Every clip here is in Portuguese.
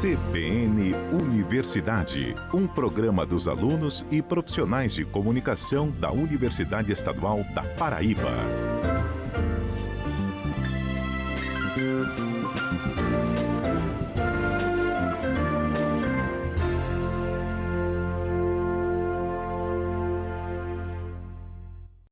CBN Universidade, um programa dos alunos e profissionais de comunicação da Universidade Estadual da Paraíba.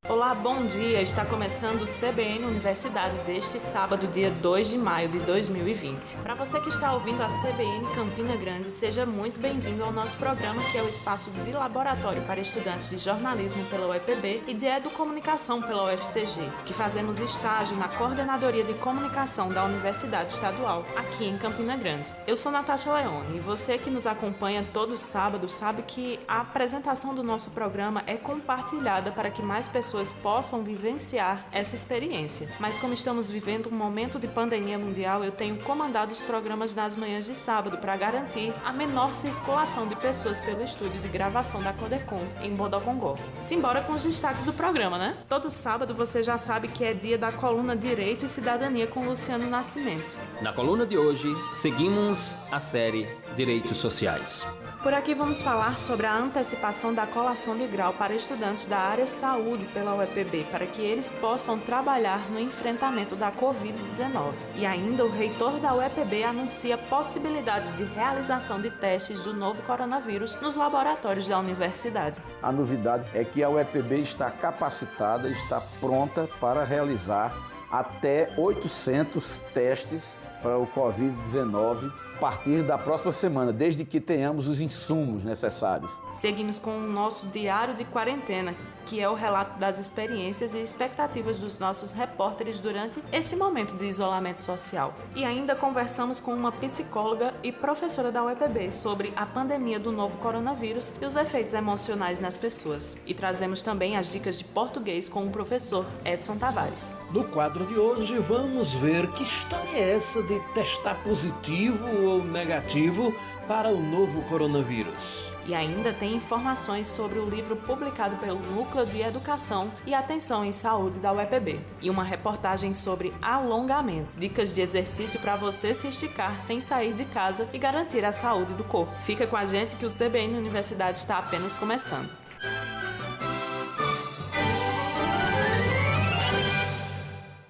Olá, bom dia! Está começando o CBN Universidade deste sábado, dia 2 de maio de 2020. Para você que está ouvindo a CBN Campina Grande, seja muito bem-vindo ao nosso programa, que é o espaço de laboratório para estudantes de jornalismo pela UEPB e de educomunicação pela UFCG, que fazemos estágio na Coordenadoria de Comunicação da Universidade Estadual, aqui em Campina Grande. Eu sou Natasha Leone e você que nos acompanha todo sábado sabe que a apresentação do nosso programa é compartilhada para que mais pessoas possam vivenciar essa experiência. Mas como estamos vivendo um momento de pandemia mundial, eu tenho comandado os programas nas manhãs de sábado para garantir a menor circulação de pessoas pelo estúdio de gravação da Codecon em Bodocongó. Simbora com os destaques do programa, né? Todo sábado você já sabe que é dia da coluna Direito e Cidadania com Luciano Nascimento. Na coluna de hoje, seguimos a série Direitos Sociais. Por aqui vamos falar sobre a antecipação da colação de grau para estudantes da área saúde pela UEPB, para que eles possam trabalhar no enfrentamento da Covid-19. E ainda o reitor da UEPB anuncia a possibilidade de realização de testes do novo coronavírus nos laboratórios da universidade. A novidade é que a UEPB está capacitada, está pronta para realizar até 800 testes para o Covid-19 a partir da próxima semana, desde que tenhamos os insumos necessários. Seguimos com o nosso diário de quarentena, que é o relato das experiências e expectativas dos nossos repórteres durante esse momento de isolamento social. E ainda conversamos com uma psicóloga e professora da UEPB sobre a pandemia do novo coronavírus e os efeitos emocionais nas pessoas. E trazemos também as dicas de português com o professor Edson Tavares. No quadro de hoje vamos ver que história é essa de testar positivo ou negativo para o novo coronavírus. E ainda tem informações sobre o livro publicado pelo Núcleo de Educação e Atenção em Saúde da UEPB. E uma reportagem sobre alongamento. Dicas de exercício para você se esticar sem sair de casa e garantir a saúde do corpo. Fica com a gente que o CBN Universidade está apenas começando.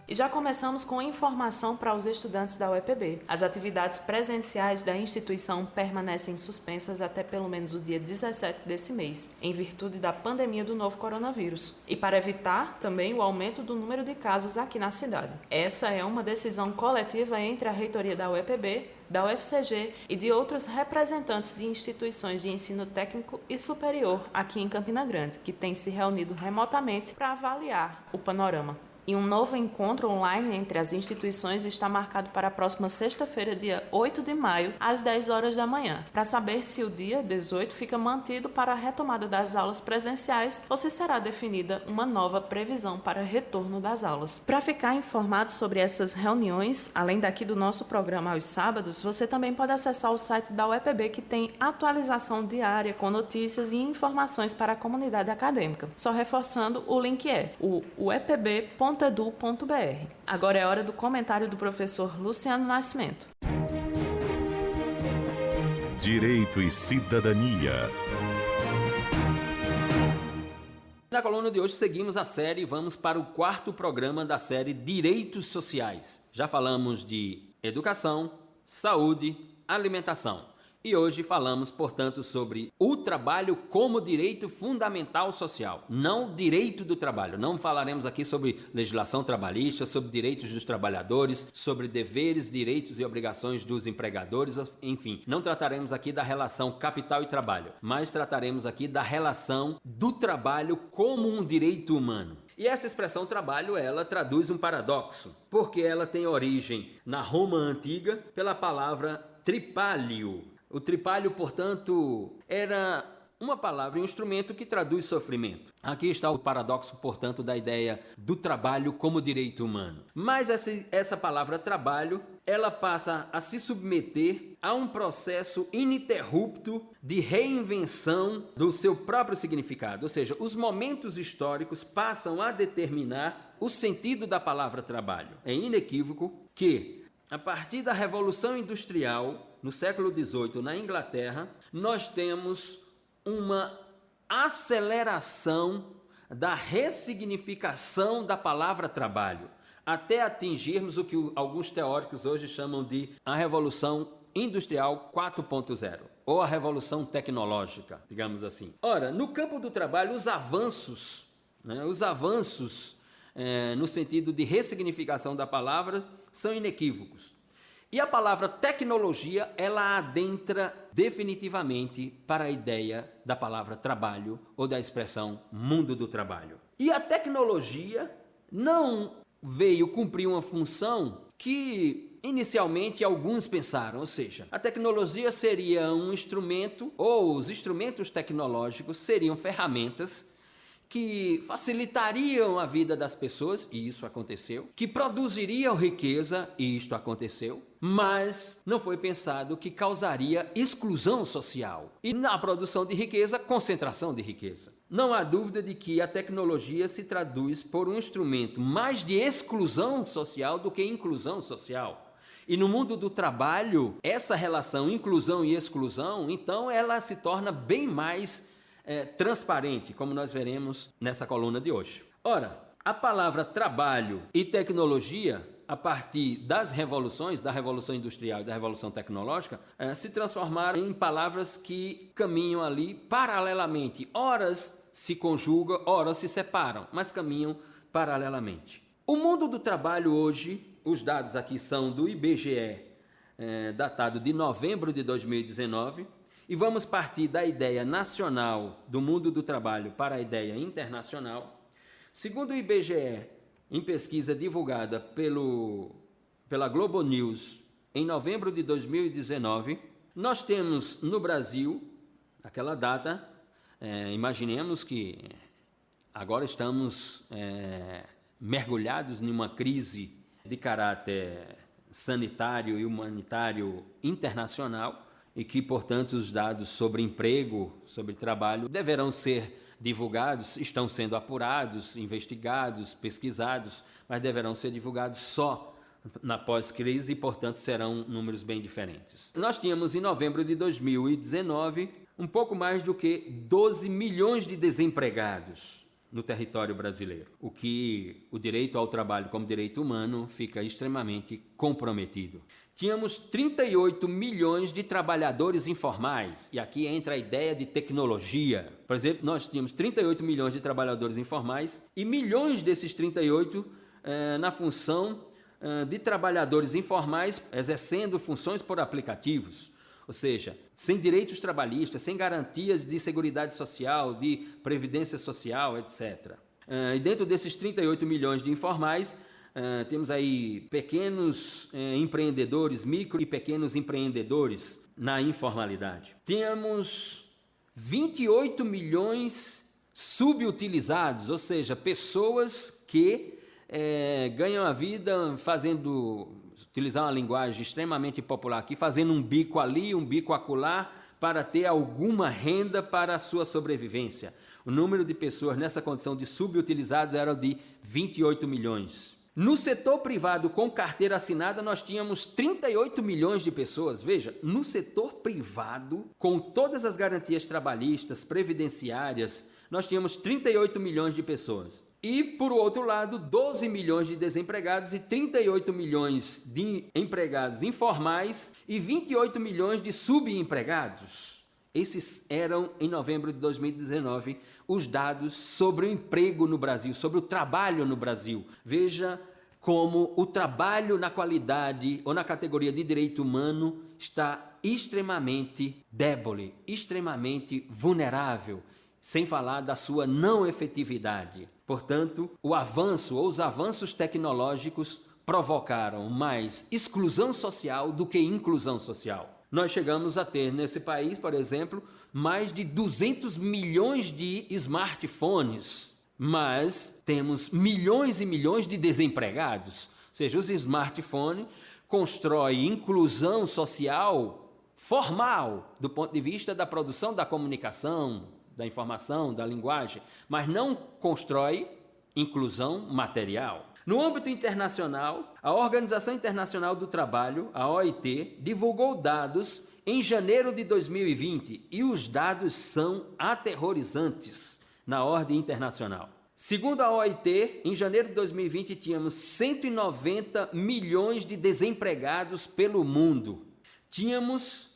E já começamos com informação para os estudantes da UEPB. As atividades presenciais da instituição permanecem suspensas até pelo menos o dia 17 desse mês, em virtude da pandemia do novo coronavírus, e para evitar também o aumento do número de casos aqui na cidade. Essa é uma decisão coletiva entre a reitoria da UEPB, da UFCG e de outros representantes de instituições de ensino técnico e superior aqui em Campina Grande, que têm se reunido remotamente para avaliar o panorama. E um novo encontro online entre as instituições está marcado para a próxima sexta-feira, dia 8 de maio, às 10 horas da manhã, para saber se o dia 18 fica mantido para a retomada das aulas presenciais ou se será definida uma nova previsão para retorno das aulas. Para ficar informado sobre essas reuniões, além daqui do nosso programa aos sábados, você também pode acessar o site da UEPB, que tem atualização diária com notícias e informações para a comunidade acadêmica. Só reforçando, o link é o uepb.edu.br. Agora é hora do comentário do professor Luciano Nascimento. Direito e Cidadania. Na coluna de hoje seguimos a série e vamos para o quarto programa da série Direitos Sociais. Já falamos de educação, saúde, alimentação. E hoje falamos, portanto, sobre o trabalho como direito fundamental social, não direito do trabalho. Não falaremos aqui sobre legislação trabalhista, sobre direitos dos trabalhadores, sobre deveres, direitos e obrigações dos empregadores, enfim. Não trataremos aqui da relação capital e trabalho, mas trataremos aqui da relação do trabalho como um direito humano. E essa expressão trabalho, ela traduz um paradoxo, porque ela tem origem na Roma antiga pela palavra tripalio. O tripalho, portanto, era uma palavra e um instrumento que traduz sofrimento. Aqui está o paradoxo, portanto, da ideia do trabalho como direito humano. Mas essa palavra trabalho, ela passa a se submeter a um processo ininterrupto de reinvenção do seu próprio significado. Ou seja, os momentos históricos passam a determinar o sentido da palavra trabalho. É inequívoco que, a partir da Revolução Industrial, no século XVIII, na Inglaterra, nós temos uma aceleração da ressignificação da palavra trabalho, até atingirmos o que alguns teóricos hoje chamam de a Revolução Industrial 4.0, ou a Revolução Tecnológica, digamos assim. Ora, no campo do trabalho, os avanços no sentido de ressignificação da palavra são inequívocos. E a palavra tecnologia, ela adentra definitivamente para a ideia da palavra trabalho ou da expressão mundo do trabalho. E a tecnologia não veio cumprir uma função que inicialmente alguns pensaram, ou seja, a tecnologia seria um instrumento, ou os instrumentos tecnológicos seriam ferramentas que facilitariam a vida das pessoas, e isso aconteceu, que produziriam riqueza, e isto aconteceu, mas não foi pensado que causaria exclusão social. E na produção de riqueza, concentração de riqueza. Não há dúvida de que a tecnologia se traduz por um instrumento mais de exclusão social do que inclusão social. E no mundo do trabalho, essa relação inclusão e exclusão, então ela se torna bem mais transparente, como nós veremos nessa coluna de hoje. Ora, a palavra trabalho e tecnologia, a partir das revoluções, da Revolução Industrial e da Revolução Tecnológica, se transformaram em palavras que caminham ali paralelamente. Horas se conjugam, horas se separam, mas caminham paralelamente. O mundo do trabalho hoje, os dados aqui são do IBGE, datado de novembro de 2019, e vamos partir da ideia nacional do mundo do trabalho para a ideia internacional. Segundo o IBGE, em pesquisa divulgada pela Globo News em novembro de 2019, nós temos no Brasil, naquela data, imaginemos que agora estamos mergulhados em uma crise de caráter sanitário e humanitário internacional, e que, portanto, os dados sobre emprego, sobre trabalho, deverão ser divulgados, estão sendo apurados, investigados, pesquisados, mas deverão ser divulgados só na pós-crise e, portanto, serão números bem diferentes. Nós tínhamos, em novembro de 2019, um pouco mais do que 12 milhões de desempregados no território brasileiro, o que o direito ao trabalho como direito humano fica extremamente comprometido. Tínhamos 38 milhões de trabalhadores informais, e aqui entra a ideia de tecnologia. Por exemplo, nós tínhamos 38 milhões de trabalhadores informais e milhões desses 38 na função de trabalhadores informais exercendo funções por aplicativos, ou seja, sem direitos trabalhistas, sem garantias de seguridade social, de previdência social, etc. E dentro desses 38 milhões de informais, temos aí pequenos empreendedores, micro e pequenos empreendedores na informalidade. Temos 28 milhões subutilizados, ou seja, pessoas que ganham a vida utilizar uma linguagem extremamente popular aqui, fazendo um bico ali, um bico acolá, para ter alguma renda para a sua sobrevivência. O número de pessoas nessa condição de subutilizados era de 28 milhões. No setor privado com carteira assinada, nós tínhamos 38 milhões de pessoas. Veja, no setor privado, com todas as garantias trabalhistas, previdenciárias, nós tínhamos 38 milhões de pessoas. E, por outro lado, 12 milhões de desempregados e 38 milhões de empregados informais e 28 milhões de subempregados. Esses eram, em novembro de 2019, os dados sobre o emprego no Brasil, sobre o trabalho no Brasil. Veja como o trabalho na qualidade ou na categoria de direito humano está extremamente débil, extremamente vulnerável, sem falar da sua não efetividade. Portanto, o avanço ou os avanços tecnológicos provocaram mais exclusão social do que inclusão social. Nós chegamos a ter nesse país, por exemplo, mais de 200 milhões de smartphones, mas temos milhões e milhões de desempregados. Ou seja, os smartphones constroem inclusão social formal do ponto de vista da produção da comunicação, da informação, da linguagem, mas não constrói inclusão material. No âmbito internacional, a Organização Internacional do Trabalho, a OIT, divulgou dados em janeiro de 2020 e os dados são aterrorizantes na ordem internacional. Segundo a OIT, em janeiro de 2020 tínhamos 190 milhões de desempregados pelo mundo. Tínhamos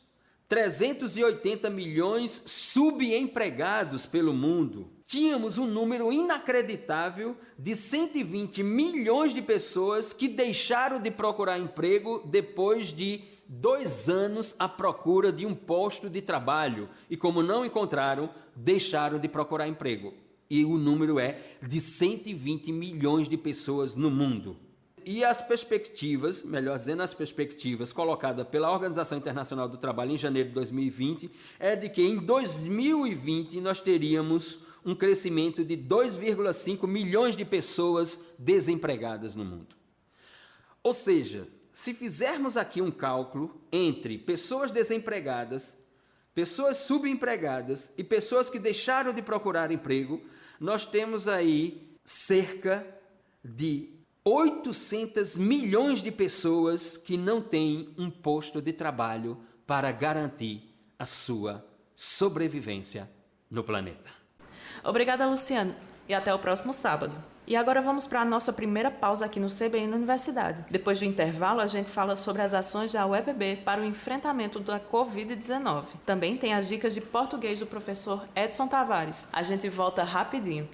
380 milhões subempregados pelo mundo. Tínhamos um número inacreditável de 120 milhões de pessoas que deixaram de procurar emprego depois de 2 anos à procura de um posto de trabalho. E como não encontraram, deixaram de procurar emprego. E o número é de 120 milhões de pessoas no mundo. E as perspectivas, melhor dizendo, as perspectivas colocadas pela Organização Internacional do Trabalho em janeiro de 2020 é de que em 2020 nós teríamos um crescimento de 2,5 milhões de pessoas desempregadas no mundo. Ou seja, se fizermos aqui um cálculo entre pessoas desempregadas, pessoas subempregadas e pessoas que deixaram de procurar emprego, nós temos aí cerca de 800 milhões de pessoas que não têm um posto de trabalho para garantir a sua sobrevivência no planeta. Obrigada, Luciano, e até o próximo sábado. E agora vamos para a nossa primeira pausa aqui no CBN Universidade. Depois do intervalo, a gente fala sobre as ações da UEPB para o enfrentamento da Covid-19. Também tem as dicas de português do professor Edson Tavares. A gente volta rapidinho.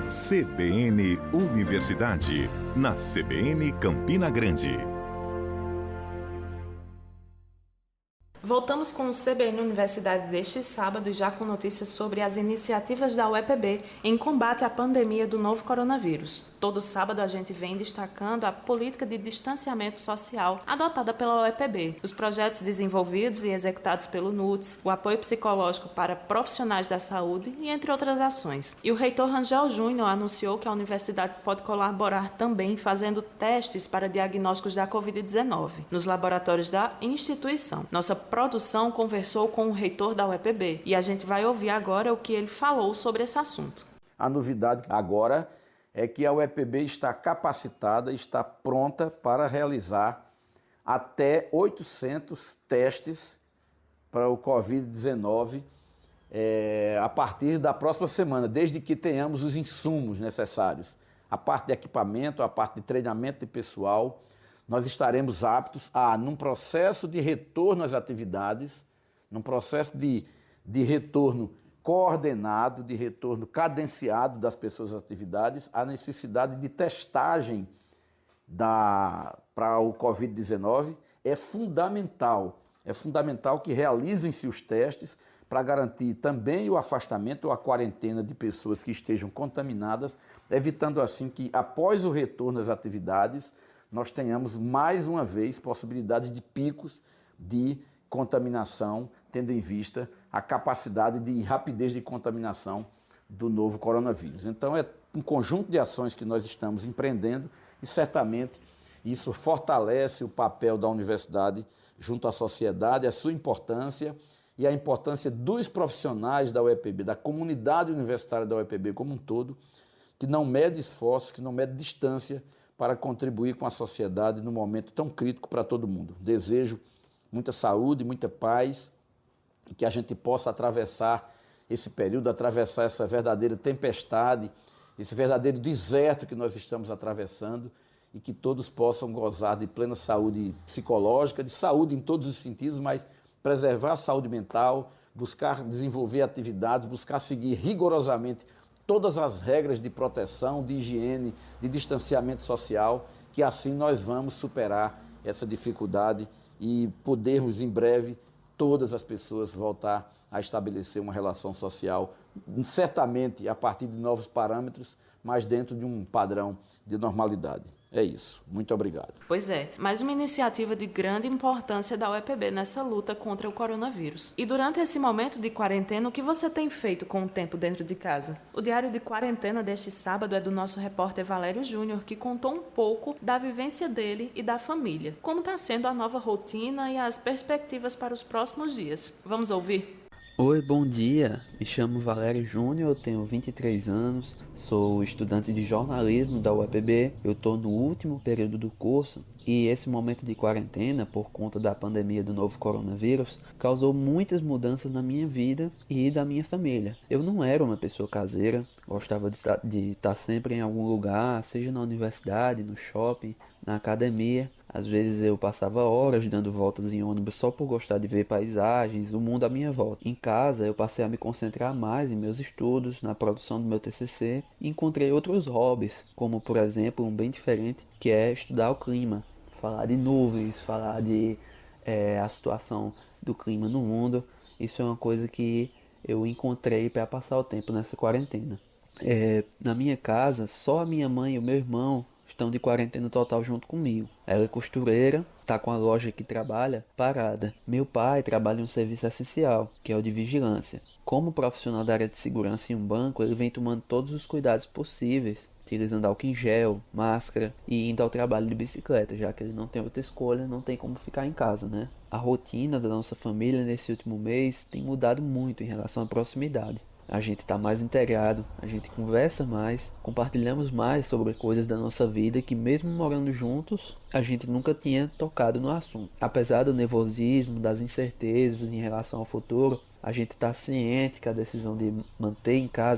CBN Universidade, na CBN Campina Grande. Voltamos com o CBN Universidade deste sábado e já com notícias sobre as iniciativas da UEPB em combate à pandemia do novo coronavírus. Todo sábado a gente vem destacando a política de distanciamento social adotada pela UEPB, os projetos desenvolvidos e executados pelo NUTS, o apoio psicológico para profissionais da saúde e entre outras ações. E o reitor Rangel Júnior anunciou que a universidade pode colaborar também fazendo testes para diagnósticos da Covid-19 nos laboratórios da instituição. Nossa produção conversou com o reitor da UEPB e a gente vai ouvir agora o que ele falou sobre esse assunto. A novidade agora é que a UEPB está capacitada, está pronta para realizar até 800 testes para o Covid-19 a partir da próxima semana, desde que tenhamos os insumos necessários. A parte de equipamento, a parte de treinamento de pessoal, nós estaremos aptos a, num processo de retorno às atividades, num processo de retorno coordenado, de retorno cadenciado das pessoas às atividades, a necessidade de testagem para o Covid-19 é fundamental. É fundamental que realizem-se os testes para garantir também o afastamento ou a quarentena de pessoas que estejam contaminadas, evitando assim que, após o retorno às atividades, nós tenhamos mais uma vez possibilidade de picos de contaminação, tendo em vista a capacidade de rapidez de contaminação do novo coronavírus. Então é um conjunto de ações que nós estamos empreendendo e certamente isso fortalece o papel da universidade junto à sociedade, a sua importância e a importância dos profissionais da UEPB, da comunidade universitária da UEPB como um todo, que não mede esforço, que não mede distância para contribuir com a sociedade num momento tão crítico para todo mundo. Desejo muita saúde, muita paz, e que a gente possa atravessar esse período, atravessar essa verdadeira tempestade, esse verdadeiro deserto que nós estamos atravessando, e que todos possam gozar de plena saúde psicológica, de saúde em todos os sentidos, mas preservar a saúde mental, buscar desenvolver atividades, buscar seguir rigorosamente todas as regras de proteção, de higiene, de distanciamento social, que assim nós vamos superar essa dificuldade e podermos em breve todas as pessoas voltar a estabelecer uma relação social, certamente a partir de novos parâmetros, mas dentro de um padrão de normalidade. É isso. Muito obrigado. Pois é, mais uma iniciativa de grande importância da UEPB nessa luta contra o coronavírus. E durante esse momento de quarentena, o que você tem feito com o tempo dentro de casa? O diário de quarentena deste sábado é do nosso repórter Valério Júnior, que contou um pouco da vivência dele e da família. Como está sendo a nova rotina e as perspectivas para os próximos dias. Vamos ouvir? Oi, bom dia. Me chamo Valério Júnior, eu tenho 23 anos, sou estudante de jornalismo da UEPB. Eu estou no último período do curso e esse momento de quarentena, por conta da pandemia do novo coronavírus, causou muitas mudanças na minha vida e da minha família. Eu não era uma pessoa caseira, gostava de estar sempre em algum lugar, seja na universidade, no shopping, na academia. Às vezes eu passava horas dando voltas em ônibus só por gostar de ver paisagens, o mundo à minha volta. Em casa eu passei a me concentrar mais em meus estudos, na produção do meu TCC e encontrei outros hobbies, como por exemplo um bem diferente que é estudar o clima, falar de nuvens, falar de a situação do clima no mundo. Isso é uma coisa que eu encontrei para passar o tempo nessa quarentena. Na minha casa, só a minha mãe e o meu irmão estão de quarentena total junto comigo. Ela é costureira, está com a loja que trabalha parada. Meu pai trabalha em um serviço essencial, que é o de vigilância. Como profissional da área de segurança em um banco, ele vem tomando todos os cuidados possíveis, utilizando álcool em gel, máscara e indo ao trabalho de bicicleta, já que ele não tem outra escolha, não tem como ficar em casa, né? A rotina da nossa família nesse último mês tem mudado muito em relação à proximidade. A gente está mais integrado, a gente conversa mais, compartilhamos mais sobre coisas da nossa vida que mesmo morando juntos, a gente nunca tinha tocado no assunto. Apesar do nervosismo, das incertezas em relação ao futuro, a gente está ciente que a decisão de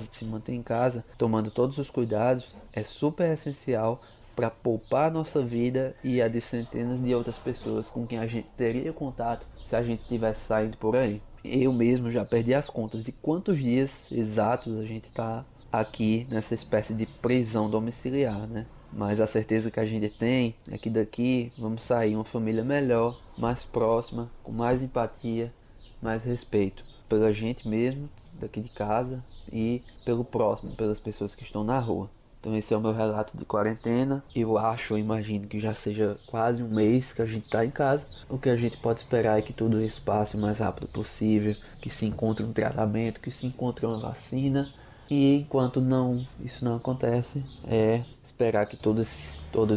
se manter em casa, tomando todos os cuidados, é super essencial para poupar a nossa vida e a de centenas de outras pessoas com quem a gente teria contato se a gente estivesse saindo por aí. Eu mesmo já perdi as contas de quantos dias exatos a gente está aqui nessa espécie de prisão domiciliar, né? Mas a certeza que a gente tem é que daqui vamos sair uma família melhor, mais próxima, com mais empatia, mais respeito pela gente mesmo, daqui de casa, e pelo próximo, pelas pessoas que estão na rua. Então esse é o meu relato de quarentena. Eu imagino que já seja quase um mês que a gente está em casa. O que a gente pode esperar é que tudo isso passe o mais rápido possível, que se encontre um tratamento, que se encontre uma vacina. E enquanto isso não acontece, é esperar que todos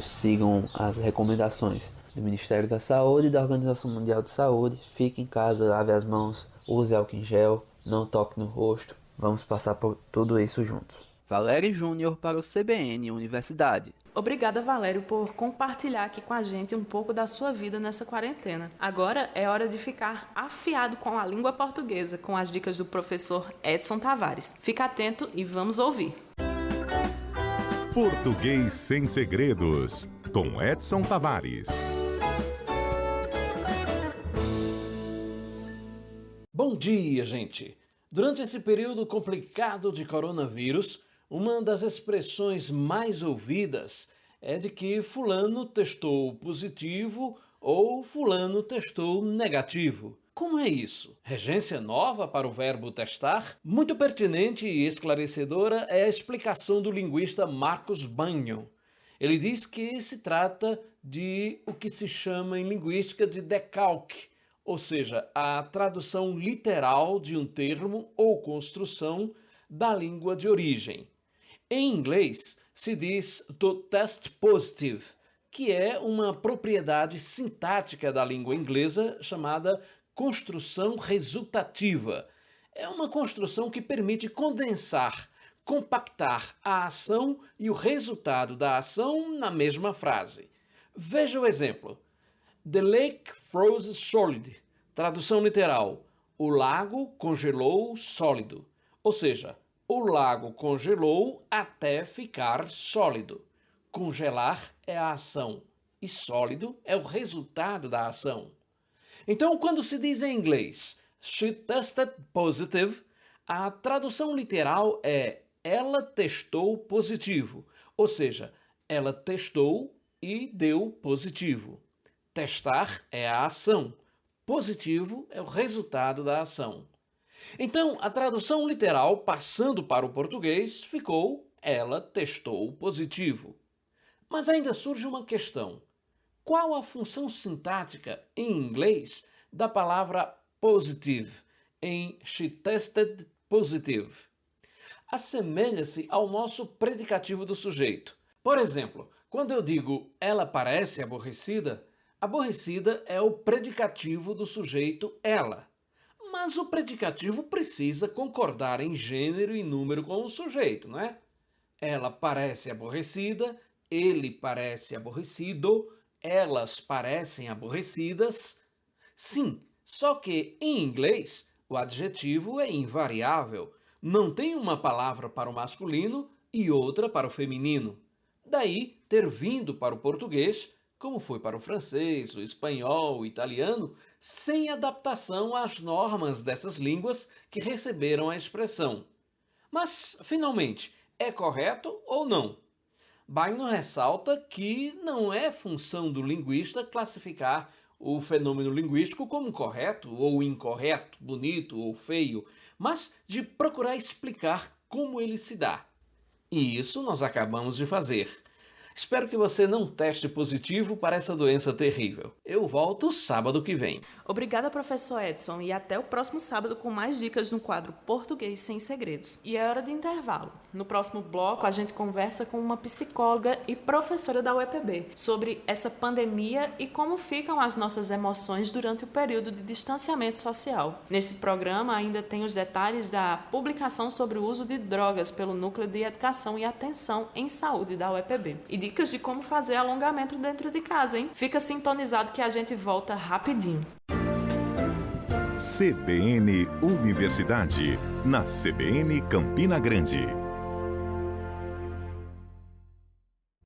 sigam as recomendações do Ministério da Saúde e da Organização Mundial de Saúde. Fique em casa, lave as mãos, use álcool em gel, não toque no rosto. Vamos passar por tudo isso juntos. Valério Júnior para o CBN Universidade. Obrigada, Valério, por compartilhar aqui com a gente um pouco da sua vida nessa quarentena. Agora é hora de ficar afiado com a língua portuguesa, com as dicas do professor Edson Tavares. Fica atento e vamos ouvir. Português sem segredos, com Edson Tavares. Bom dia, gente! Durante esse período complicado de coronavírus, uma das expressões mais ouvidas é de que fulano testou positivo ou fulano testou negativo. Como é isso? Regência nova para o verbo testar? Muito pertinente e esclarecedora é a explicação do linguista Marcos Banho. Ele diz que se trata de o que se chama em linguística de decalque, ou seja, a tradução literal de um termo ou construção da língua de origem. Em inglês, se diz to test positive, que é uma propriedade sintática da língua inglesa chamada construção resultativa. É uma construção que permite condensar, compactar a ação e o resultado da ação na mesma frase. Veja o exemplo. The lake froze solid. Tradução literal. O lago congelou sólido. Ou seja, o lago congelou até ficar sólido. Congelar é a ação e sólido é o resultado da ação. Então, quando se diz em inglês she tested positive, a tradução literal é ela testou positivo. Ou seja, ela testou e deu positivo. Testar é a ação. Positivo é o resultado da ação. Então, a tradução literal, passando para o português, ficou ela testou positivo. Mas ainda surge uma questão. Qual a função sintática em inglês da palavra positive em she tested positive? Assemelha-se ao nosso predicativo do sujeito. Por exemplo, quando eu digo ela parece aborrecida, aborrecida é o predicativo do sujeito ela. Mas o predicativo precisa concordar em gênero e número com o sujeito, não é? Ela parece aborrecida, ele parece aborrecido, elas parecem aborrecidas. Sim, só que em inglês o adjetivo é invariável. Não tem uma palavra para o masculino e outra para o feminino. Daí ter vindo para o português, como foi para o francês, o espanhol, o italiano, sem adaptação às normas dessas línguas que receberam a expressão. Mas, finalmente, é correto ou não? Bynum ressalta que não é função do linguista classificar o fenômeno linguístico como correto ou incorreto, bonito ou feio, mas de procurar explicar como ele se dá. E isso nós acabamos de fazer. Espero que você não teste positivo para essa doença terrível. Eu volto sábado que vem. Obrigada, professor Edson, e até o próximo sábado com mais dicas no quadro Português Sem Segredos. E é hora de intervalo. No próximo bloco, a gente conversa com uma psicóloga e professora da UEPB sobre essa pandemia e como ficam as nossas emoções durante o período de distanciamento social. Nesse programa, ainda tem os detalhes da publicação sobre o uso de drogas pelo Núcleo de Educação e Atenção em Saúde da UEPB. E dicas de como fazer alongamento dentro de casa, hein? Fica sintonizado que a gente volta rapidinho. CBN Universidade, na CBN Campina Grande.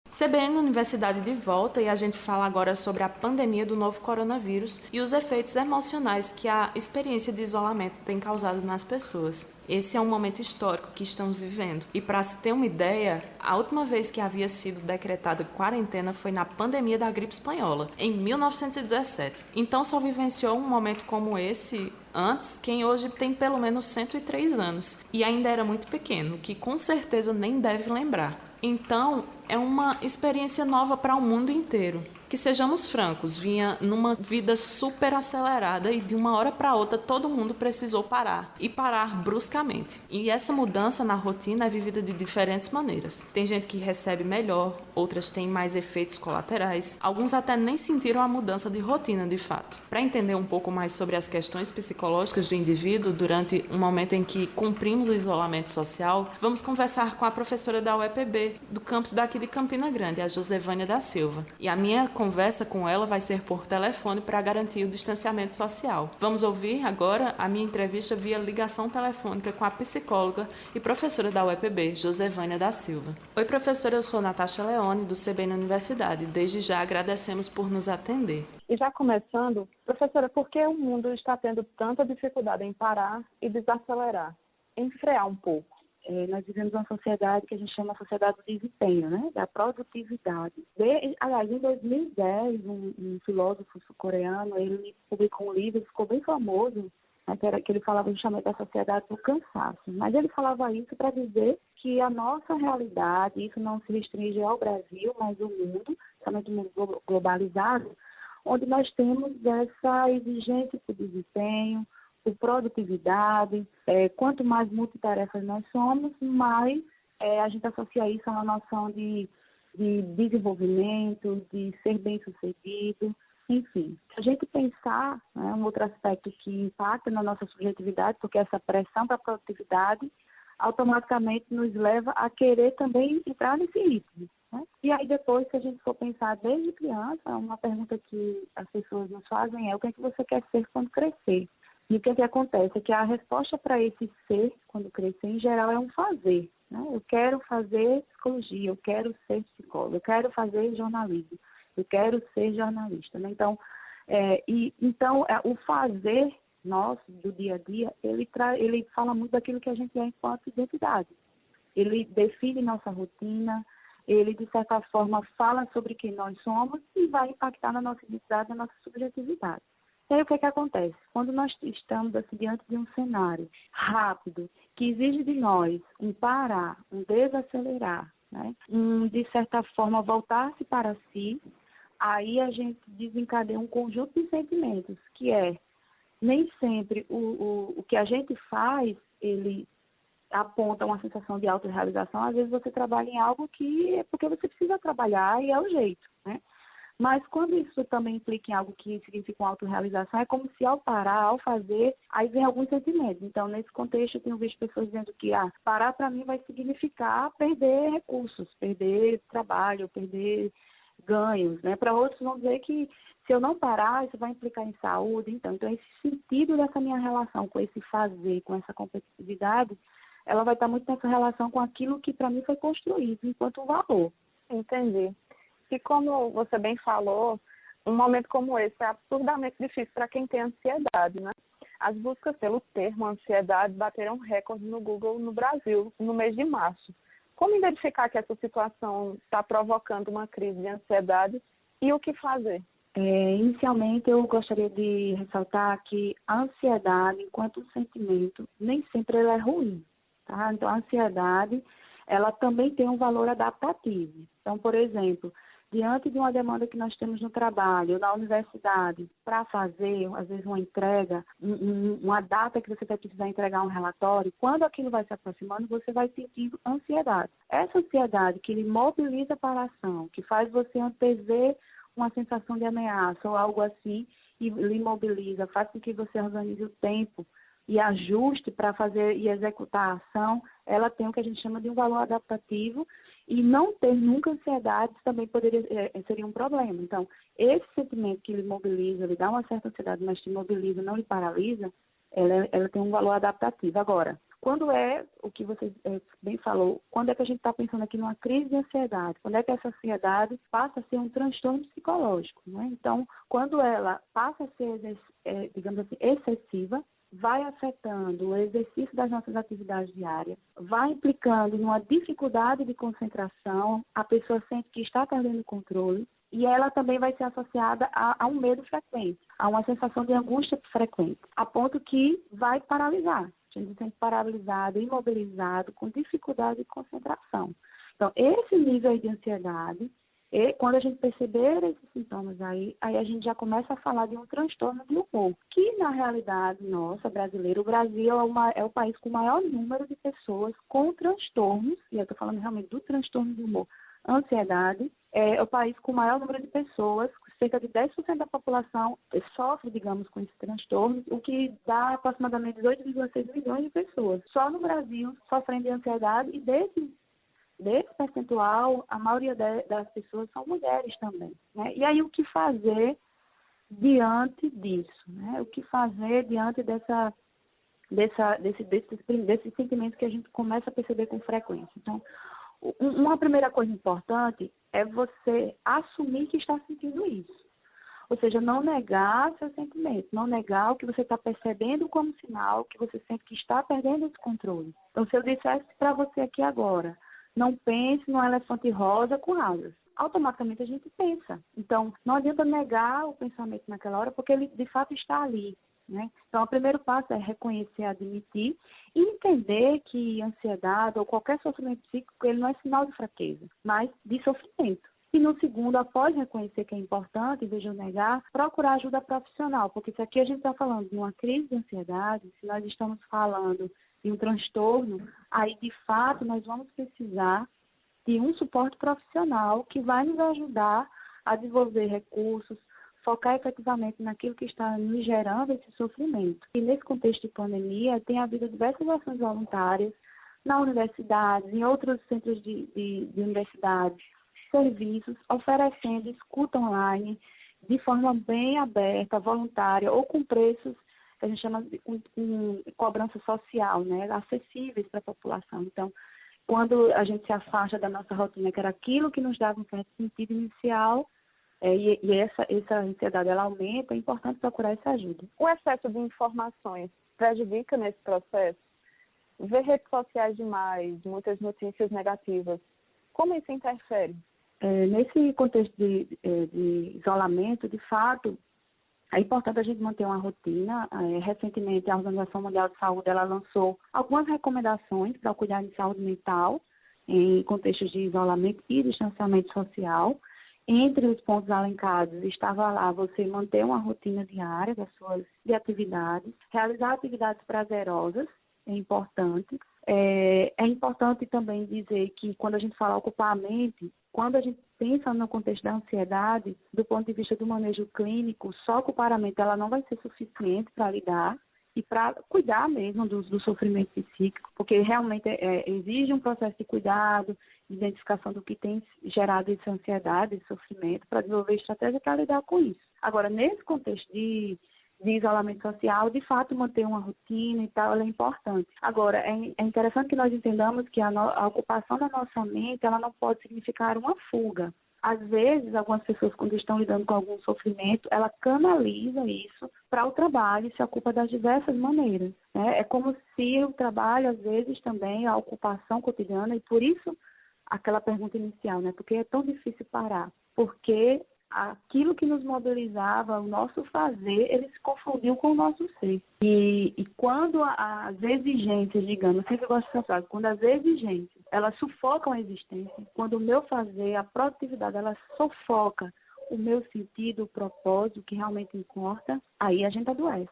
CBN Universidade de volta e a gente fala agora sobre a pandemia do novo coronavírus e os efeitos emocionais que a experiência de isolamento tem causado nas pessoas. Esse é um momento histórico que estamos vivendo. E para se ter uma ideia, a última vez que havia sido decretada quarentena foi na pandemia da gripe espanhola, em 1917. Então só vivenciou um momento como esse antes quem hoje tem pelo menos 103 anos e ainda era muito pequeno, que com certeza nem deve lembrar. Então, é uma experiência nova para o mundo inteiro. Que sejamos francos, vinha numa vida super acelerada e de uma hora para outra todo mundo precisou parar, e parar bruscamente. E essa mudança na rotina é vivida de diferentes maneiras. Tem gente que recebe melhor, outras têm mais efeitos colaterais, alguns até nem sentiram a mudança de rotina de fato. Para entender um pouco mais sobre as questões psicológicas do indivíduo durante um momento em que cumprimos o isolamento social, vamos conversar com a professora da UEPB, do campus daqui de Campina Grande, a Josevânia da Silva. E a minha conversa com ela vai ser por telefone para garantir o distanciamento social. Vamos ouvir agora a minha entrevista via ligação telefônica com a psicóloga e professora da UEPB, Josevânia da Silva. Oi, professora, eu sou Natasha Leone, do CBN Universidade. Desde já agradecemos por nos atender. E já começando, professora, por que o mundo está tendo tanta dificuldade em parar e desacelerar, em frear um pouco? Nós vivemos uma sociedade que a gente chama de sociedade do desempenho, né? Da produtividade. Aliás, em 2010, um filósofo coreano, ele publicou um livro, ficou bem famoso, né? Que ele falava justamente da sociedade do cansaço. Mas ele falava isso para dizer que a nossa realidade, isso não se restringe ao Brasil, mas ao mundo, somente o mundo globalizado, onde nós temos essa exigência por desempenho, por produtividade. Quanto mais multitarefas nós somos, mais a gente associa isso a uma noção de desenvolvimento, de ser bem-sucedido, enfim. Se a gente pensar, né, um outro aspecto que impacta na nossa subjetividade, porque essa pressão para a produtividade automaticamente nos leva a querer também entrar nesse ritmo, né? E aí depois, se a gente for pensar desde criança, uma pergunta que as pessoas nos fazem é: o que é que você quer ser quando crescer? E o que é que acontece? É que a resposta para esse ser, quando crescer, em geral, é um fazer, né? Eu quero fazer psicologia, eu quero ser psicólogo, eu quero fazer jornalismo, eu quero ser jornalista, né? Então, o fazer nosso, do dia a dia, ele fala muito daquilo que a gente é enquanto identidade. Ele define nossa rotina, ele, de certa forma, fala sobre quem nós somos e vai impactar na nossa identidade, na nossa subjetividade. E aí o que é que acontece? Quando nós estamos assim, diante de um cenário rápido, que exige de nós um parar, um desacelerar, né? De certa forma voltar-se para si, aí a gente desencadeia um conjunto de sentimentos, que nem sempre o que a gente faz, ele aponta uma sensação de autorrealização. Às vezes você trabalha em algo que é porque você precisa trabalhar e é o jeito, né? Mas quando isso também implica em algo que significa uma autorrealização, é como se ao parar, ao fazer, aí vem alguns sentimentos. Então, nesse contexto, eu tenho visto pessoas dizendo que parar para mim vai significar perder recursos, perder trabalho, perder ganhos, né? Para outros vão dizer que se eu não parar, isso vai implicar em saúde. Então, esse sentido dessa minha relação com esse fazer, com essa competitividade, ela vai estar muito nessa relação com aquilo que para mim foi construído enquanto valor. Entendi. E como você bem falou, um momento como esse é absurdamente difícil para quem tem ansiedade, né? As buscas pelo termo ansiedade bateram recorde no Google no Brasil no mês de março. Como identificar que essa situação está provocando uma crise de ansiedade e o que fazer? Inicialmente, eu gostaria de ressaltar que a ansiedade, enquanto um sentimento, nem sempre ela é ruim, tá? Então, a ansiedade, ela também tem um valor adaptativo. Então, por exemplo, diante de uma demanda que nós temos no trabalho, na universidade, para fazer, às vezes, uma entrega, uma data que você vai precisar entregar um relatório, quando aquilo vai se aproximando, você vai sentindo ansiedade. Essa ansiedade que lhe mobiliza para a ação, que faz você antever uma sensação de ameaça ou algo assim, e lhe mobiliza, faz com que você organize o tempo e ajuste para fazer e executar a ação, ela tem o que a gente chama de um valor adaptativo, e não ter nunca ansiedade também seria um problema. Então, esse sentimento que lhe mobiliza, lhe dá uma certa ansiedade, mas te mobiliza, não lhe paralisa, ela tem um valor adaptativo. Agora, quando é o que você bem falou, quando é que a gente está pensando aqui numa crise de ansiedade? Quando é que essa ansiedade passa a ser um transtorno psicológico, né? Então, quando ela passa a ser, digamos assim, excessiva, vai afetando o exercício das nossas atividades diárias, vai implicando numa dificuldade de concentração, a pessoa sente que está perdendo o controle, e ela também vai ser associada a um medo frequente, a uma sensação de angústia frequente, a ponto que vai paralisar. A gente se sente paralisado, imobilizado, com dificuldade de concentração. Então, esse nível de ansiedade, quando a gente perceber esses sintomas aí a gente já começa a falar de um transtorno de humor, que na realidade nossa, brasileira, o Brasil é o país com o maior número de pessoas com transtornos, e eu estou falando realmente do transtorno de humor, ansiedade, é o país com o maior número de pessoas, cerca de 10% da população sofre, digamos, com esse transtorno, o que dá aproximadamente 18,6 milhões de pessoas. Só no Brasil sofrendo de ansiedade, e desse percentual, a maioria das pessoas são mulheres também, né? E aí, o que fazer diante disso, né? O que fazer diante desses sentimentos que a gente começa a perceber com frequência? Então, uma primeira coisa importante é você assumir que está sentindo isso. Ou seja, não negar seus sentimentos, não negar o que você está percebendo como sinal que você sente que está perdendo esse controle. Então, se eu dissesse para você aqui agora, não pense num elefante rosa com asas, automaticamente a gente pensa. Então, não adianta negar o pensamento naquela hora, porque ele de fato está ali, né? Então, o primeiro passo é reconhecer, admitir e entender que ansiedade ou qualquer sofrimento psíquico, ele não é sinal de fraqueza, mas de sofrimento. E no segundo, após reconhecer que é importante, em vez de negar, procurar ajuda profissional, porque se aqui a gente está falando de uma crise de ansiedade, se nós estamos falando de um transtorno, aí de fato nós vamos precisar de um suporte profissional que vai nos ajudar a desenvolver recursos, focar efetivamente naquilo que está nos gerando esse sofrimento. E nesse contexto de pandemia, tem havido diversas ações voluntárias na universidade, em outros centros de universidade, serviços, oferecendo escuta online de forma bem aberta, voluntária ou com preços que a gente chama de cobrança social, né, acessíveis para a população. Então, quando a gente se afasta da nossa rotina, que era aquilo que nos dava um certo sentido inicial, e essa ansiedade ela aumenta, é importante procurar essa ajuda. O excesso de informações prejudica nesse processo? Ver redes sociais demais, muitas notícias negativas, como isso interfere? Nesse contexto de isolamento, de fato, é importante a gente manter uma rotina. Recentemente, a Organização Mundial de Saúde ela lançou algumas recomendações para o cuidado de saúde mental em contextos de isolamento e distanciamento social. Entre os pontos alencados estava lá você manter uma rotina diária de atividades, realizar atividades prazerosas, é importante, É importante também dizer que quando a gente fala ocupar a mente, quando a gente pensa no contexto da ansiedade, do ponto de vista do manejo clínico, só ocupar a mente ela não vai ser suficiente para lidar e para cuidar mesmo do sofrimento psíquico, porque realmente exige um processo de cuidado, de identificação do que tem gerado essa ansiedade, esse sofrimento, para desenvolver estratégia para lidar com isso. Agora, nesse contexto de isolamento social, de fato, manter uma rotina e tal, ela é importante. Agora, é interessante que nós entendamos que a ocupação da nossa mente, ela não pode significar uma fuga. Às vezes, algumas pessoas, quando estão lidando com algum sofrimento, ela canaliza isso para o trabalho e se ocupa das diversas maneiras, né? É como se o trabalho, às vezes, também, a ocupação cotidiana, e por isso aquela pergunta inicial, né? Por que é tão difícil parar? Porque aquilo que nos mobilizava, o nosso fazer, ele se confundiu com o nosso ser. E quando as exigências, digamos, eu sempre gosto dessa frase, quando as exigências, elas sufocam a existência, quando o meu fazer, a produtividade, ela sufoca o meu sentido, o propósito, que realmente importa, aí a gente adoece.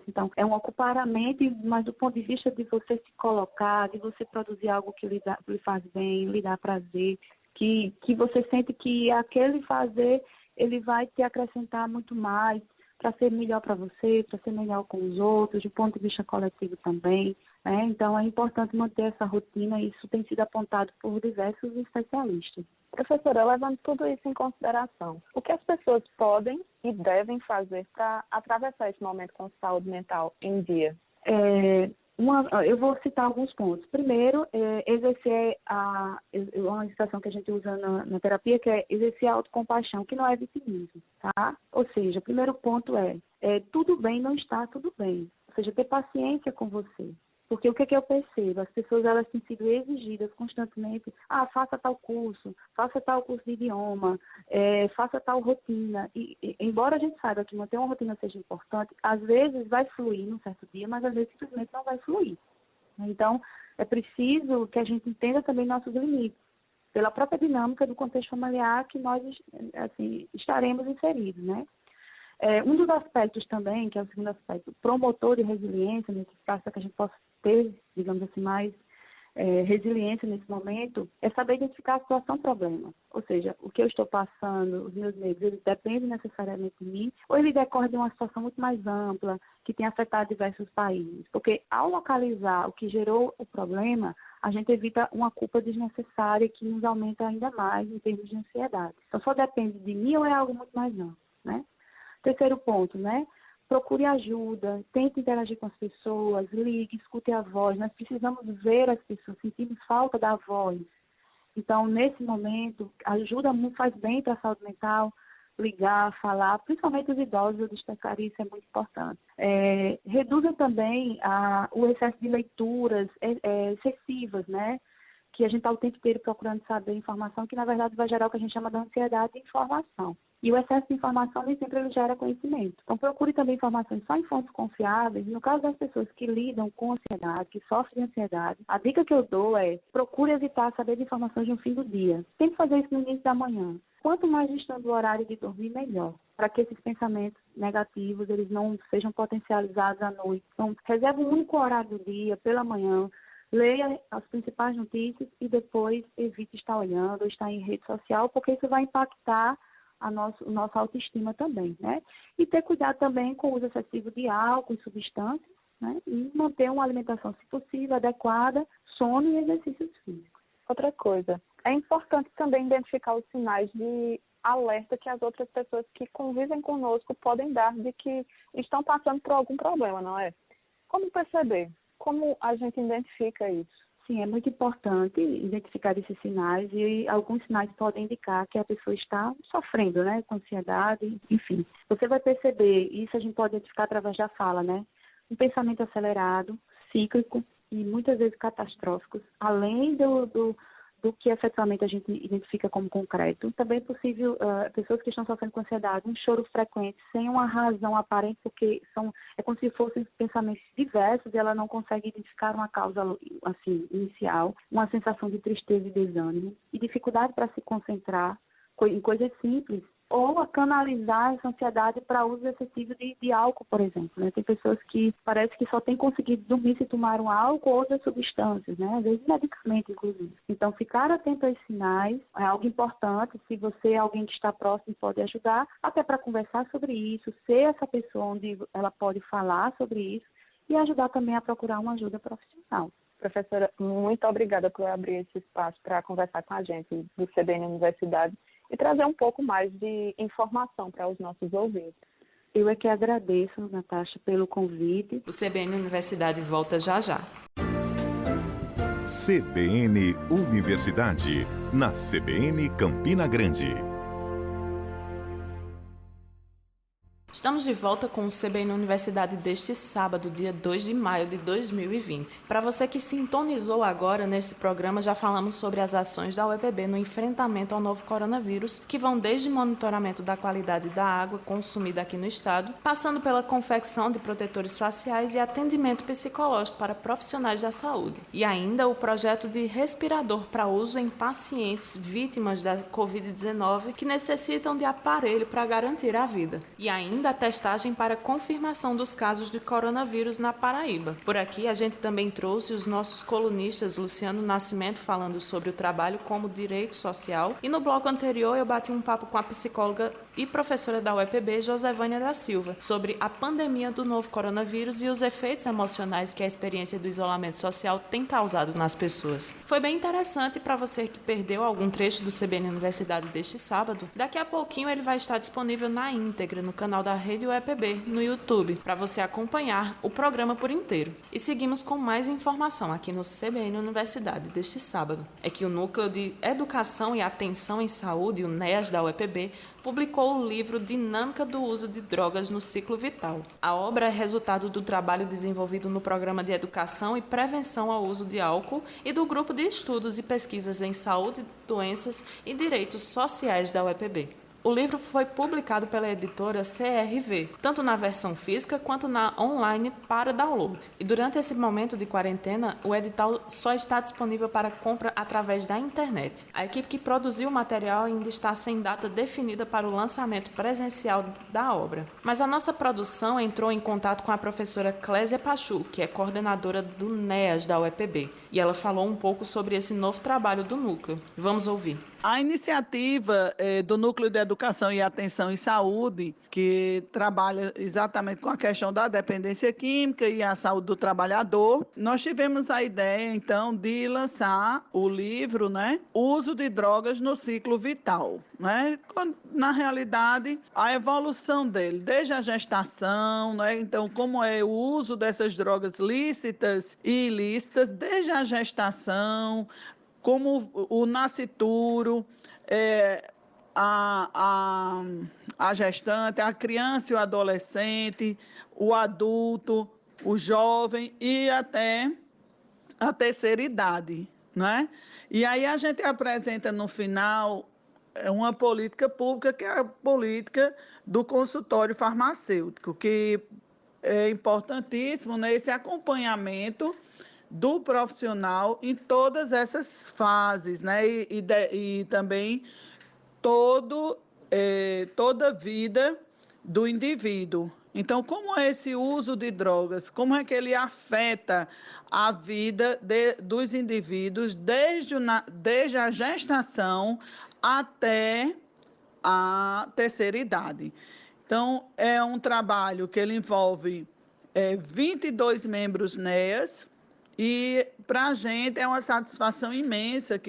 Então, é um ocupar a mente, mas do ponto de vista de você se colocar, de você produzir algo que lhe faz bem, lhe dá prazer, que você sente que aquele fazer, ele vai te acrescentar muito mais para ser melhor para você, para ser melhor com os outros, do ponto de vista coletivo também, né? Então, é importante manter essa rotina e isso tem sido apontado por diversos especialistas. Professora, levando tudo isso em consideração, o que as pessoas podem e devem fazer para atravessar esse momento com saúde mental em dia? Eu vou citar alguns pontos. Primeiro, exercer uma expressão que a gente usa na terapia, que é exercer a autocompaixão, que não é vitimismo, tá? Ou seja, o primeiro ponto tudo bem não está tudo bem. Ou seja, ter paciência com você. Porque o que eu percebo? As pessoas, elas têm sido exigidas constantemente, faça tal curso de idioma, faça tal rotina. E embora a gente saiba que manter uma rotina seja importante, às vezes vai fluir num certo dia, mas às vezes simplesmente não vai fluir. Então, é preciso que a gente entenda também nossos limites, pela própria dinâmica do contexto familiar que nós, assim, estaremos inseridos, né? Um dos aspectos também, que é o segundo aspecto, promotor de resiliência, nesse espaço que a gente possa ter, digamos assim, mais resiliência nesse momento, é saber identificar a situação problema. Ou seja, o que eu estou passando, os meus medos, eles dependem necessariamente de mim, ou ele decorre de uma situação muito mais ampla, que tem afetado diversos países. Porque ao localizar o que gerou o problema, a gente evita uma culpa desnecessária que nos aumenta ainda mais em termos de ansiedade. Então, só depende de mim ou é algo muito mais amplo, né? Terceiro ponto, né? Procure ajuda, tente interagir com as pessoas, ligue, escute a voz. Nós precisamos ver as pessoas, sentimos falta da voz. Então, nesse momento, ajuda muito, faz bem para a saúde mental, ligar, falar, principalmente os idosos, eu destacaria, isso é muito importante. Reduza também o excesso de leituras excessivas, né? Que a gente está o tempo inteiro procurando saber informação, que na verdade vai gerar o que a gente chama de ansiedade de informação. E o excesso de informação nem sempre ele gera conhecimento. Então procure também informações só em fontes confiáveis. No caso das pessoas que lidam com ansiedade, que sofrem de ansiedade, a dica que eu dou é procure evitar saber de informações no fim do dia. Tem que fazer isso no início da manhã. Quanto mais distante do horário de dormir, melhor, para que esses pensamentos negativos eles não sejam potencializados à noite. Então, reserve um único horário do dia, pela manhã, leia as principais notícias e depois evite estar olhando ou estar em rede social, porque isso vai impactar a nossa autoestima também, né? E ter cuidado também com o uso excessivo de álcool e substâncias, né? E manter uma alimentação, se possível, adequada, sono e exercícios físicos. Outra coisa, é importante também identificar os sinais de alerta que as outras pessoas que convivem conosco podem dar de que estão passando por algum problema, não é? Como perceber? Como a gente identifica isso? Sim, é muito importante identificar esses sinais e alguns sinais podem indicar que a pessoa está sofrendo, né, com ansiedade, enfim. Você vai perceber, isso a gente pode identificar através da fala, né? Um pensamento acelerado, cíclico e muitas vezes catastróficos, além do que efetivamente a gente identifica como concreto. Também é possível, pessoas que estão sofrendo com ansiedade, um choro frequente, sem uma razão aparente, porque é como se fossem pensamentos diversos e ela não consegue identificar uma causa assim, inicial, uma sensação de tristeza e desânimo, e dificuldade para se concentrar em coisas simples, ou a canalizar essa ansiedade para uso excessivo de álcool, por exemplo, né? Tem pessoas que parece que só têm conseguido dormir se tomaram álcool ou outras substâncias, né? Às vezes medicamento, inclusive. Então, ficar atento a esses sinais é algo importante. Se você é alguém que está próximo, pode ajudar, até para conversar sobre isso, ser essa pessoa onde ela pode falar sobre isso e ajudar também a procurar uma ajuda profissional. Professora, muito obrigada por abrir esse espaço para conversar com a gente do CBN Universidade e trazer um pouco mais de informação para os nossos ouvintes. Eu é que agradeço, Natasha, pelo convite. O CBN Universidade volta já já. CBN Universidade, na CBN Campina Grande. Estamos de volta com o CBN Universidade deste sábado, dia 2 de maio de 2020. Para você que sintonizou agora neste programa, já falamos sobre as ações da UEPB no enfrentamento ao novo coronavírus, que vão desde monitoramento da qualidade da água consumida aqui no estado, passando pela confecção de protetores faciais e atendimento psicológico para profissionais da saúde. E ainda o projeto de respirador para uso em pacientes vítimas da Covid-19 que necessitam de aparelho para garantir a vida. E ainda a testagem para confirmação dos casos de coronavírus na Paraíba. Por aqui, a gente também trouxe os nossos colunistas Luciano Nascimento falando sobre o trabalho como direito social, e no bloco anterior eu bati um papo com a psicóloga e professora da UEPB, Josevânia da Silva, sobre a pandemia do novo coronavírus e os efeitos emocionais que a experiência do isolamento social tem causado nas pessoas. Foi bem interessante. Para você que perdeu algum trecho do CBN Universidade deste sábado, daqui a pouquinho ele vai estar disponível na íntegra no canal da Rede UEPB no YouTube, para você acompanhar o programa por inteiro. E seguimos com mais informação aqui no CBN Universidade deste sábado. É que o Núcleo de Educação e Atenção em Saúde, o NEAS da UEPB, publicou o livro Dinâmica do Uso de Drogas no Ciclo Vital. A obra é resultado do trabalho desenvolvido no Programa de Educação e Prevenção ao Uso de Álcool e do Grupo de Estudos e Pesquisas em Saúde, Doenças e Direitos Sociais da UEPB. O livro foi publicado pela editora CRV, tanto na versão física quanto na online para download. E durante esse momento de quarentena, o edital só está disponível para compra através da internet. A equipe que produziu o material ainda está sem data definida para o lançamento presencial da obra. Mas a nossa produção entrou em contato com a professora Clésia Pachu, que é coordenadora do NEAS da UEPB, e ela falou um pouco sobre esse novo trabalho do núcleo. Vamos ouvir. A iniciativa do Núcleo de Educação e Atenção em Saúde, que trabalha exatamente com a questão da dependência química e a saúde do trabalhador, nós tivemos a ideia, então, de lançar o livro, né, Uso de Drogas no Ciclo Vital. Né? Na realidade, a evolução dele, desde a gestação, né? Então, como é o uso dessas drogas lícitas e ilícitas, desde a gestação, como o nascituro, a gestante, a criança e o adolescente, o adulto, o jovem e até a terceira idade, né? E aí a gente apresenta no final uma política pública, que é a política do consultório farmacêutico, que é importantíssimo, né, esse acompanhamento do profissional em todas essas fases, né? E também toda a vida do indivíduo. Então, como é esse uso de drogas? Como é que ele afeta a vida dos indivíduos desde a gestação até a terceira idade? Então, é um trabalho que ele envolve 22 membros NEAS, e para a gente é uma satisfação imensa,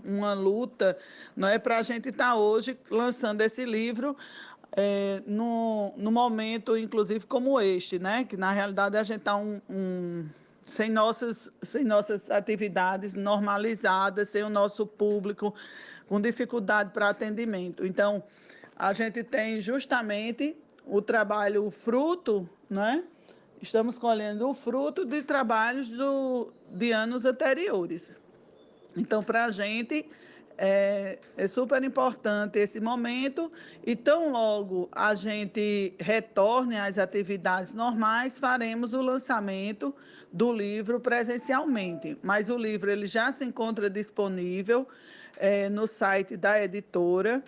uma luta, não é, para a gente estar hoje lançando esse livro no momento, inclusive, como este, né? Que na realidade a gente está sem nossas atividades normalizadas, sem o nosso público, com dificuldade para atendimento. Então, a gente tem justamente o trabalho, o fruto, né? Estamos colhendo o fruto de trabalhos de anos anteriores. Então, para a gente, é super importante esse momento, e tão logo a gente retorne às atividades normais, faremos o lançamento do livro presencialmente. Mas o livro ele já se encontra disponível no site da editora,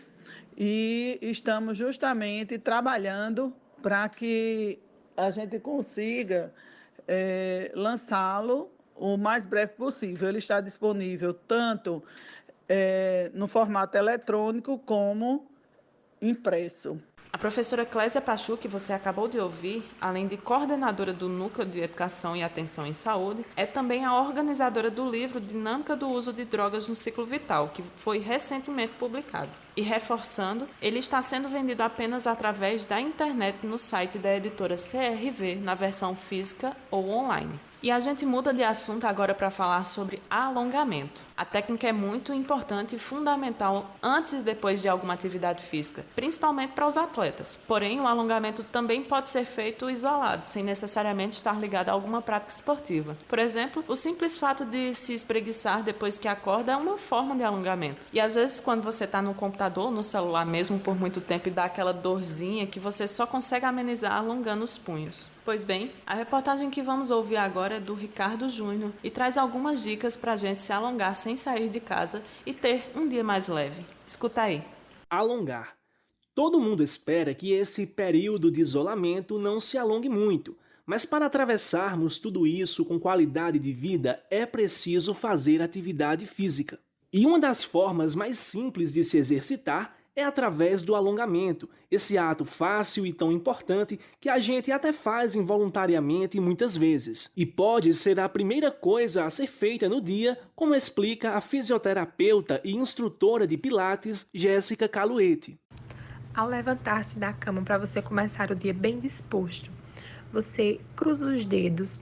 e estamos justamente trabalhando para que a gente consiga lançá-lo o mais breve possível. Ele está disponível tanto no formato eletrônico como impresso. A professora Clésia Pachu, que você acabou de ouvir, além de coordenadora do Núcleo de Educação e Atenção em Saúde, é também a organizadora do livro Dinâmica do Uso de Drogas no Ciclo Vital, que foi recentemente publicado. E reforçando, ele está sendo vendido apenas através da internet no site da editora CRV, na versão física ou online. E a gente muda de assunto agora para falar sobre alongamento. A técnica é muito importante e fundamental antes e depois de alguma atividade física, principalmente para os atletas. Porém, o alongamento também pode ser feito isolado, sem necessariamente estar ligado a alguma prática esportiva. Por exemplo, o simples fato de se espreguiçar depois que acorda é uma forma de alongamento. E às vezes, quando você está no computador, no celular mesmo por muito tempo e dá aquela dorzinha que você só consegue amenizar alongando os punhos. Pois bem, a reportagem que vamos ouvir agora é do Ricardo Júnior e traz algumas dicas para a gente se alongar sem sair de casa e ter um dia mais leve. Escuta aí. Alongar. Todo mundo espera que esse período de isolamento não se alongue muito, mas para atravessarmos tudo isso com qualidade de vida é preciso fazer atividade física. E uma das formas mais simples de se exercitar é através do alongamento, esse ato fácil e tão importante que a gente até faz involuntariamente muitas vezes. E pode ser a primeira coisa a ser feita no dia, como explica a fisioterapeuta e instrutora de Pilates, Jéssica Caluete. Ao levantar-se da cama para você começar o dia bem disposto, você cruza os dedos,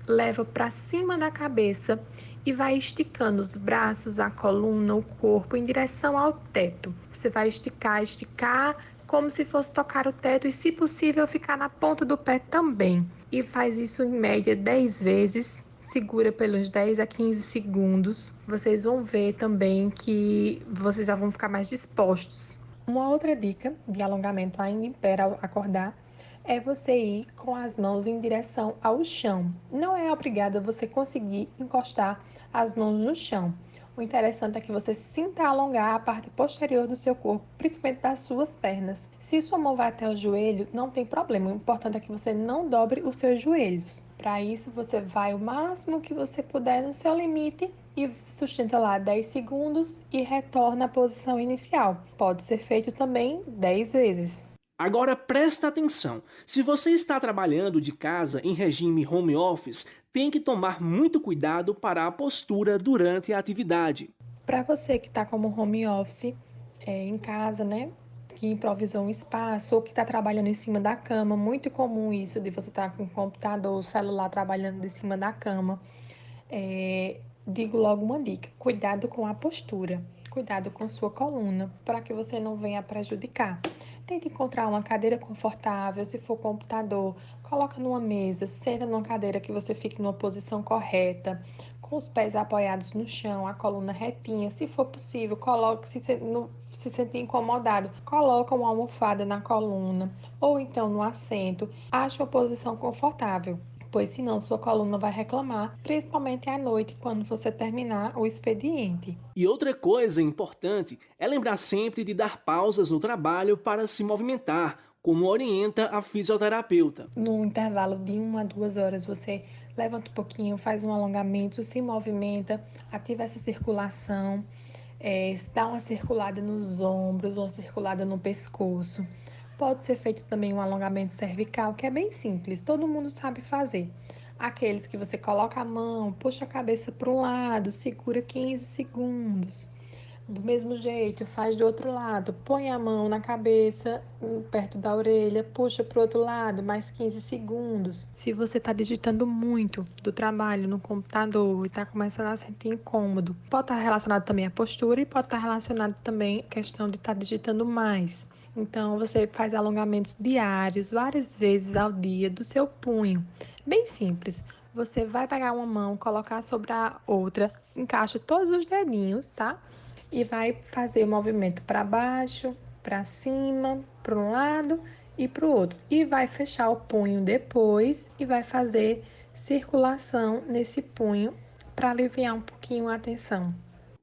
leva para cima da cabeça e vai esticando os braços, a coluna, o corpo em direção ao teto. Você vai esticar como se fosse tocar o teto e, se possível, ficar na ponta do pé também. E faz isso em média 10 vezes, segura pelos 10 a 15 segundos. Vocês vão ver também que vocês já vão ficar mais dispostos. Uma outra dica de alongamento ainda em pé ao acordar é você ir com as mãos em direção ao chão. Não é obrigado a você conseguir encostar as mãos no chão. O interessante é que você sinta alongar a parte posterior do seu corpo, principalmente das suas pernas. Se sua mão vai até o joelho, não tem problema. O importante é que você não dobre os seus joelhos. Para isso, você vai o máximo que você puder no seu limite e sustenta lá 10 segundos e retorna à posição inicial. Pode ser feito também 10 vezes. Agora presta atenção, se você está trabalhando de casa em regime home office, tem que tomar muito cuidado para a postura durante a atividade. Para você que está como home office, em casa, né, que improvisou um espaço ou que está trabalhando em cima da cama, muito comum isso de você estar com o computador ou celular trabalhando em cima da cama, digo logo uma dica, cuidado com a postura, cuidado com sua coluna, para que você não venha prejudicar. Tente encontrar uma cadeira confortável, se for computador, coloca numa mesa, senta numa cadeira que você fique numa posição correta, com os pés apoiados no chão, a coluna retinha. Se for possível, coloque, se sentir incomodado, coloca uma almofada na coluna ou então no assento. Ache uma posição confortável, pois senão sua coluna vai reclamar, principalmente à noite, quando você terminar o expediente. E outra coisa importante é lembrar sempre de dar pausas no trabalho para se movimentar, como orienta a fisioterapeuta. No intervalo de 1 a 2 horas, você levanta um pouquinho, faz um alongamento, se movimenta, ativa essa circulação, dá uma circulada nos ombros, uma circulada no pescoço. Pode ser feito também um alongamento cervical, que é bem simples, todo mundo sabe fazer. Aqueles que você coloca a mão, puxa a cabeça para um lado, segura 15 segundos. Do mesmo jeito, faz do outro lado, põe a mão na cabeça, perto da orelha, puxa para o outro lado, mais 15 segundos. Se você está digitando muito do trabalho no computador e está começando a sentir incômodo, pode estar relacionado também à postura e pode estar relacionado também à questão de estar digitando mais. Então, você faz alongamentos diários, várias vezes ao dia, do seu punho. Bem simples. Você vai pegar uma mão, colocar sobre a outra, encaixa todos os dedinhos, tá? E vai fazer o movimento para baixo, para cima, para um lado e para o outro. E vai fechar o punho depois e vai fazer circulação nesse punho para aliviar um pouquinho a tensão.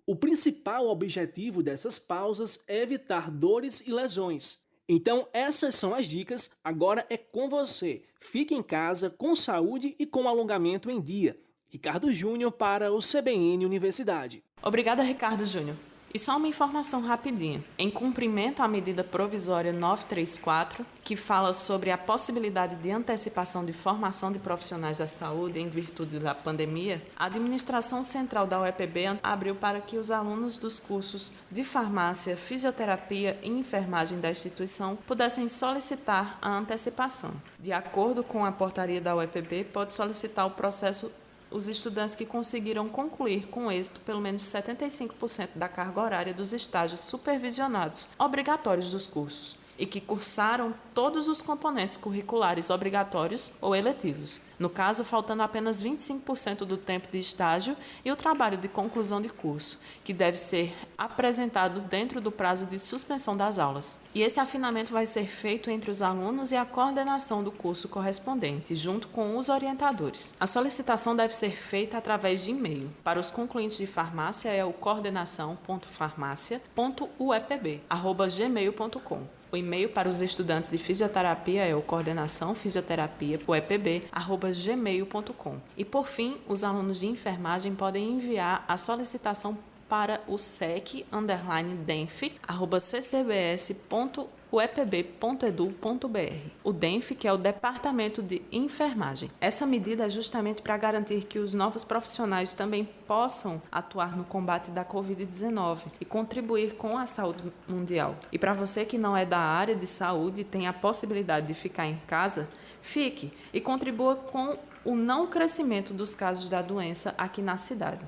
O principal objetivo dessas pausas é evitar dores e lesões. Então, essas são as dicas. Agora é com você. Fique em casa, com saúde e com alongamento em dia. Ricardo Júnior para o CBN Universidade. Obrigada, Ricardo Júnior. E só uma informação rapidinha. Em cumprimento à medida provisória 934, que fala sobre a possibilidade de antecipação de formação de profissionais da saúde em virtude da pandemia, a administração central da UEPB abriu para que os alunos dos cursos de farmácia, fisioterapia e enfermagem da instituição pudessem solicitar a antecipação. De acordo com a portaria da UEPB, pode solicitar o processo os estudantes que conseguiram concluir com êxito pelo menos 75% da carga horária dos estágios supervisionados obrigatórios dos cursos e que cursaram todos os componentes curriculares obrigatórios ou eletivos. No caso, faltando apenas 25% do tempo de estágio e o trabalho de conclusão de curso, que deve ser apresentado dentro do prazo de suspensão das aulas. E esse afinamento vai ser feito entre os alunos e a coordenação do curso correspondente, junto com os orientadores. A solicitação deve ser feita através de e-mail. Para os concluintes de farmácia é o coordenação.farmácia.uepb@gmail.com. O e-mail para os estudantes de fisioterapia é o coordenaçãofisioterapia.uepb@gmail.com. E, por fim, os alunos de enfermagem podem enviar a solicitação para o sec_denf@ccbs.uepb.edu.br. O DENF, que é o Departamento de Enfermagem. Essa medida é justamente para garantir que os novos profissionais também possam atuar no combate da Covid-19 e contribuir com a saúde mundial. E para você que não é da área de saúde e tem a possibilidade de ficar em casa, fique e contribua com o não crescimento dos casos da doença aqui na cidade.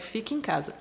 #Fique em casa.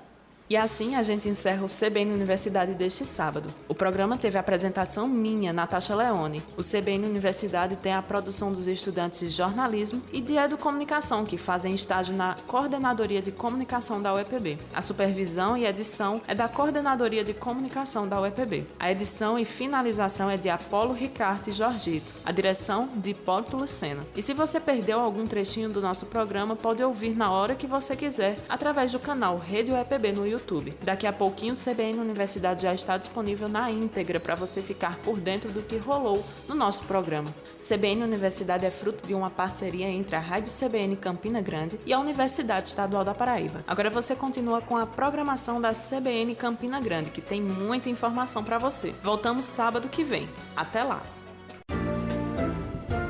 E assim a gente encerra o CBN Universidade deste sábado. O programa teve a apresentação minha, Natasha Leone. O CBN Universidade tem a produção dos estudantes de jornalismo e de educomunicação que fazem estágio na Coordenadoria de Comunicação da UEPB. A supervisão e edição é da Coordenadoria de Comunicação da UEPB. A edição e finalização é de Apolo Ricarte e Jorgito. A direção de Hipólito Lucena. E se você perdeu algum trechinho do nosso programa, pode ouvir na hora que você quiser, através do canal Rede UEPB no YouTube. Daqui a pouquinho o CBN Universidade já está disponível na íntegra para você ficar por dentro do que rolou no nosso programa. CBN Universidade é fruto de uma parceria entre a Rádio CBN Campina Grande e a Universidade Estadual da Paraíba. Agora você continua com a programação da CBN Campina Grande, que tem muita informação para você. Voltamos sábado que vem. Até lá!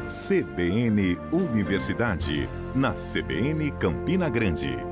CBN Universidade, na CBN Campina Grande.